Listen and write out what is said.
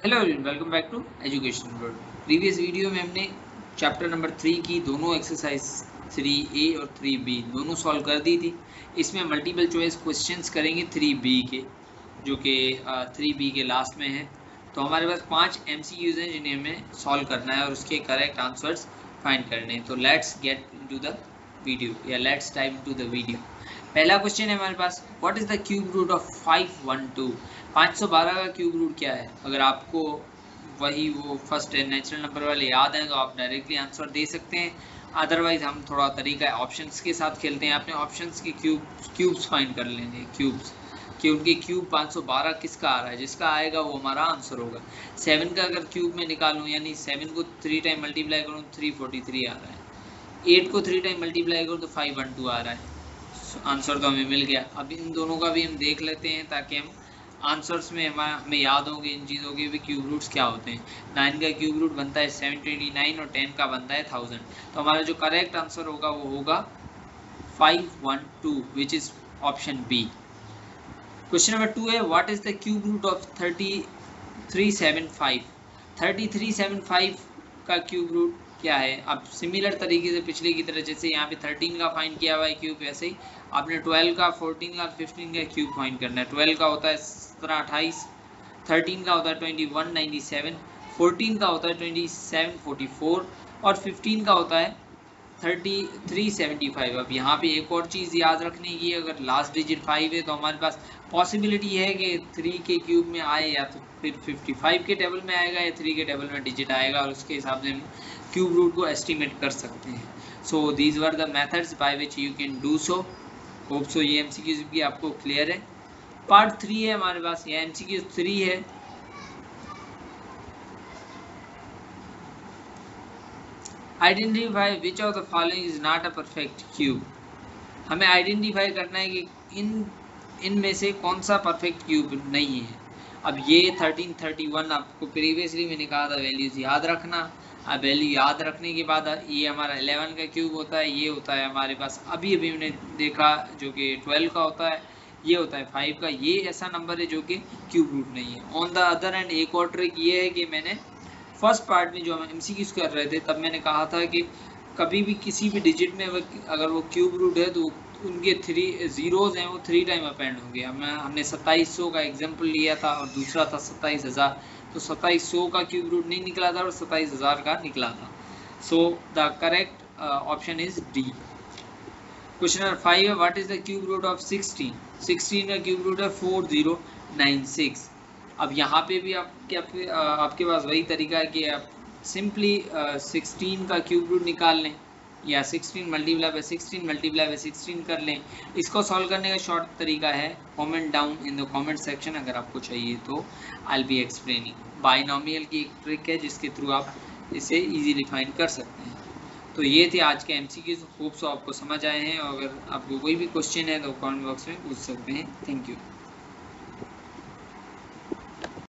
Hello welcome back to education world. Previous video में हमने chapter number 3 की दोनों एक्सरसाइज 3A और 3B दोनों सॉल्व कर दी थी। इसमें मल्टीपल चॉइस क्वेश्चंस करेंगे 3B के, जो कि 3B के लास्ट में है। तो हमारे पास 5 MCQs हैं जिन्हें हमें सॉल्व करना है और उसके करेक्ट आंसर्स फाइंड करने हैं। तो let's get into the video या let's type to the video. पहला क्वेश्चन है हमारे पास, what is the cube root of 512। 512 का क्यूब रूट क्या है? अगर आपको वही वो फर्स्ट नेचुरल नंबर वाले याद हैं तो आप डायरेक्टली आंसर दे सकते हैं। अदरवाइज हम थोड़ा तरीका ऑप्शंस के साथ खेलते हैं। आपने ऑप्शंस के क्यूब्स फाइंड कर लेंगे, क्यूब्स कि उनके क्यूब 512 किसका आ रहा है, जिसका आएगा वो हमारा आंसर होगा। 7 का अगर क्यूब में निकालूं यानी 7 को 3 टाइम मल्टीप्लाई करूँ 343 आ रहा है। 8 को 3 टाइम मल्टीप्लाई करूँ तो 512 आ रहा है। आंसर तो हमें मिल गया। अब इन दोनों का भी हम देख लेते हैं ताकि हम आंसर्स में हमें याद होंगे इन चीज़ों के भी क्यूब रूट्स क्या होते हैं। 9 का क्यूब रूट बनता है 729 और 10 का बनता है 1000। तो हमारा जो करेक्ट आंसर होगा वो होगा 512 which is option B. Question number 2 है, what is the cube root of 3375। 3375 का क्यूब रूट क्या है? अब सिमिलर तरीके से पिछले की तरह जैसे यहाँ पे 13 का फाइंड किया हुआ है क्यूब, वैसे ही आपने 12 का, 14 का, 15 का क्यूब फाइंड करना है। 12 का होता है 1728, 13 का होता है 2197, 14 का होता है 2744 और 15 का होता है 3375। अब यहाँ पे एक और चीज़ याद रखने की, अगर लास्ट डिजिट 5 है तो हमारे पास पॉसिबिलिटी है कि 3 के क्यूब में आए या तो फिर 55 के टेबल में आएगा या 3 के टेबल में डिजिट आएगा और उसके हिसाब से हम क्यूब रूट को एस्टिमेट कर सकते हैं। So these were the methods by which you can do so. Hope so ये MCQs भी आपको क्लियर है। पार्ट 3 है हमारे पास, ये MCQ 3 है। Identify which of the following is not a perfect cube. हमें आइडेंटिफाई करना है कि इनमें से कौन सा परफेक्ट क्यूब नहीं है। अब ये 1331 आपको प्रीवियसली मैंने कहा था वैल्यूज याद रखना। अब वैल्यू याद रखने के बाद ये हमारा 11 का क्यूब होता है, ये होता है हमारे पास अभी अभी हमने देखा जो कि 12 का होता है, ये होता है 5 का। ये ऐसा नंबर है जो कि क्यूब रूट नहीं है। ऑन द अदर एंड एक और ट्रिक ये है कि मैंने फर्स्ट पार्ट में जो हम MCQs कर रहे थे तब मैंने कहा था कि कभी भी किसी भी डिजिट में अगर वो क्यूब रूट है तो उनके 3 जीरोज हैं वो 3 टाइम अपेंड होंगे। हमने 2700 का एग्जांपल लिया था और दूसरा था 27000, तो 2700 का क्यूब रूट नहीं निकला था और 27000 का निकला था। So the correct option is D. Question number 5 है, what is the cube root of 16। 16 का क्यूब रूट है 4096। अब यहाँ पे भी आपके पास वही तरीका है कि आप सिंपली 16 का क्यूब रूट निकाल लें या 16 मल्टीप्लाई बाय 16 मल्टीप्लाई बाय 16 कर लें। इसको सॉल्व करने का शॉर्ट तरीका है, comment down in the comment section अगर आपको चाहिए तो। I will be explaining. Binomial की एक ट्रिक है जिसके थ्रू आप इसे इजीली फाइंड कर सकते हैं। तो ये थे आज के MCQs। होप सो आपको समझ आए हैं और अगर आपको कोई भी क्वेश्चन है तो कमेंट बॉक्स में पूछ सकते हैं। Thank you.